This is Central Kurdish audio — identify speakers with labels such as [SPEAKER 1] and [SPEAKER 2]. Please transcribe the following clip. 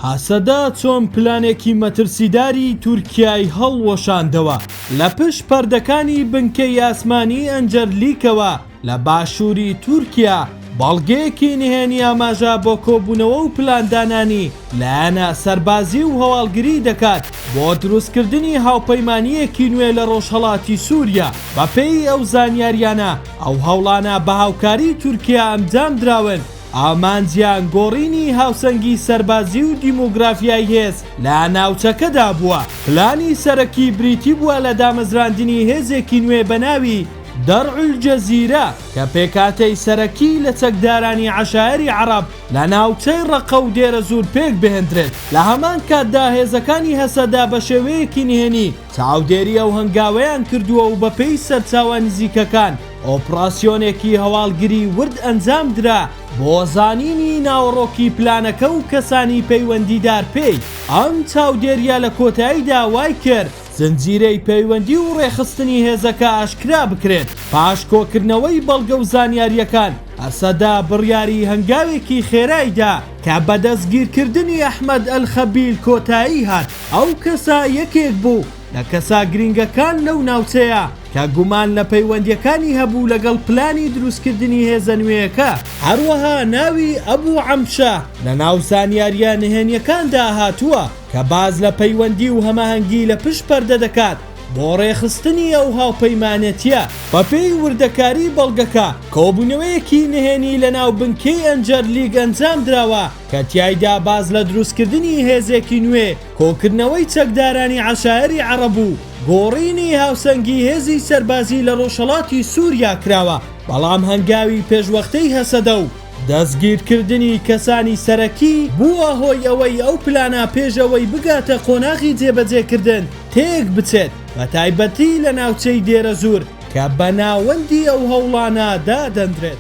[SPEAKER 1] هاسەدا چۆن پلانێکی مەترسیداری تورکیای هەڵوەشاندەوە لە پشت پەردەکانی بنکەی ئاسمانی ئەنجەرلیکەوە لە باشووری تورکیا. بەڵگەیەکی نهێنی ئاماژە بۆ کۆبوونەوە و پلاندانانی لایەنە سەربازی و هەواڵگری دەکات بۆ دروستکردنی هاوپەیمانیەکی نوێ لە ڕۆژهەڵاتی سووریا. بەپێی ئەو زانیاریانە ئەو هەوڵانە بە هاوکاری تورکیا ئەنجام دراون. ئامانجیان گۆڕینی هاوسەنگی سەربازی و دیموگرافیای هێز لە ناوچەکەدا بووە. پلانی سەرەکی بریتی بووە لە دامەزراندنی هێزێکی نوێ بە ناوی دەرعول جەزیرە کە پێکاتەی سەرەکی لە چەکدارانی عەشایری عەرەب لە ناوچەی ڕەقە و دێرە زور پێک بهێنرێت. لە هەمان کاتدا هێزەکانی هەسەدا بە شێوەیەکی نهێنی چاودێری ئەو هەنگاوەیان کردووە و بەپێی سەرچاوە نزیکەکان ئۆپراسیۆنێکی هەواڵگری ورد ئەنجام درا بۆ زانینی ناوەڕۆکی پلانەکە و کەسانی پەیوەندیدار پێی. ئەم چاودێریە لە کۆتاییدا وای کرد زنجیرەی پەیوەندی و ڕێخستنی هێزەکە ئاشکرا بکرێت. پاش کۆکردنەوەی بەڵگە و زانیاریەکان ئەسەدا بڕیاری هەنگاوێکی خێرایدا کە بە دەستگیرکردنی ئەحمەد ئەلخەبیل کۆتایی هات. ئەو کەسە یەکێک بوو لە کەسا گرنگەکان لەو ناوچەیە کە گومان لە پەیوەندیەکانی هەبوو لەگەڵ پلانی دروستکردنی هێزە نوێیەکە. هەروەها ناوی ئەبوو عەمشە لە ناو زانیاریە نهێنیەکاندا هاتووە کە باز لە پەیوەندی و هەماهەنگی لە پشت پەردە دەکات بۆ ڕێخستنی ئەو هاوپەیمانەتیە. بەپێی وردەکاری بەڵگەکە کۆبوونەوەیەکی نهێنی لە ناو بنکەی ئەنجەرلیک ئەنجام دراوە کە تیایدا باز لە دروستکردنی هێزێکی نوێ، کۆکردنەوەی چەکدارانی عەشایری عەرەب و گۆڕینی هاوسەنگی هێزی سەربازی لە ڕۆژهەڵاتی سووریا کراوە. بەڵام هەنگاوی پێشوەختەی هەسەدە و دەستگیرکردنی کەسانی سەرەکی بووە هۆی ئەوەی ئەو پلانە پێشەوەی بگاتە قۆناغی جێبەجێکردن تێک بچێت، بە تایبەتی لە ناوچەی دێرە زور کە بە ناوەندی ئەو هەوڵانە دادەنرێت.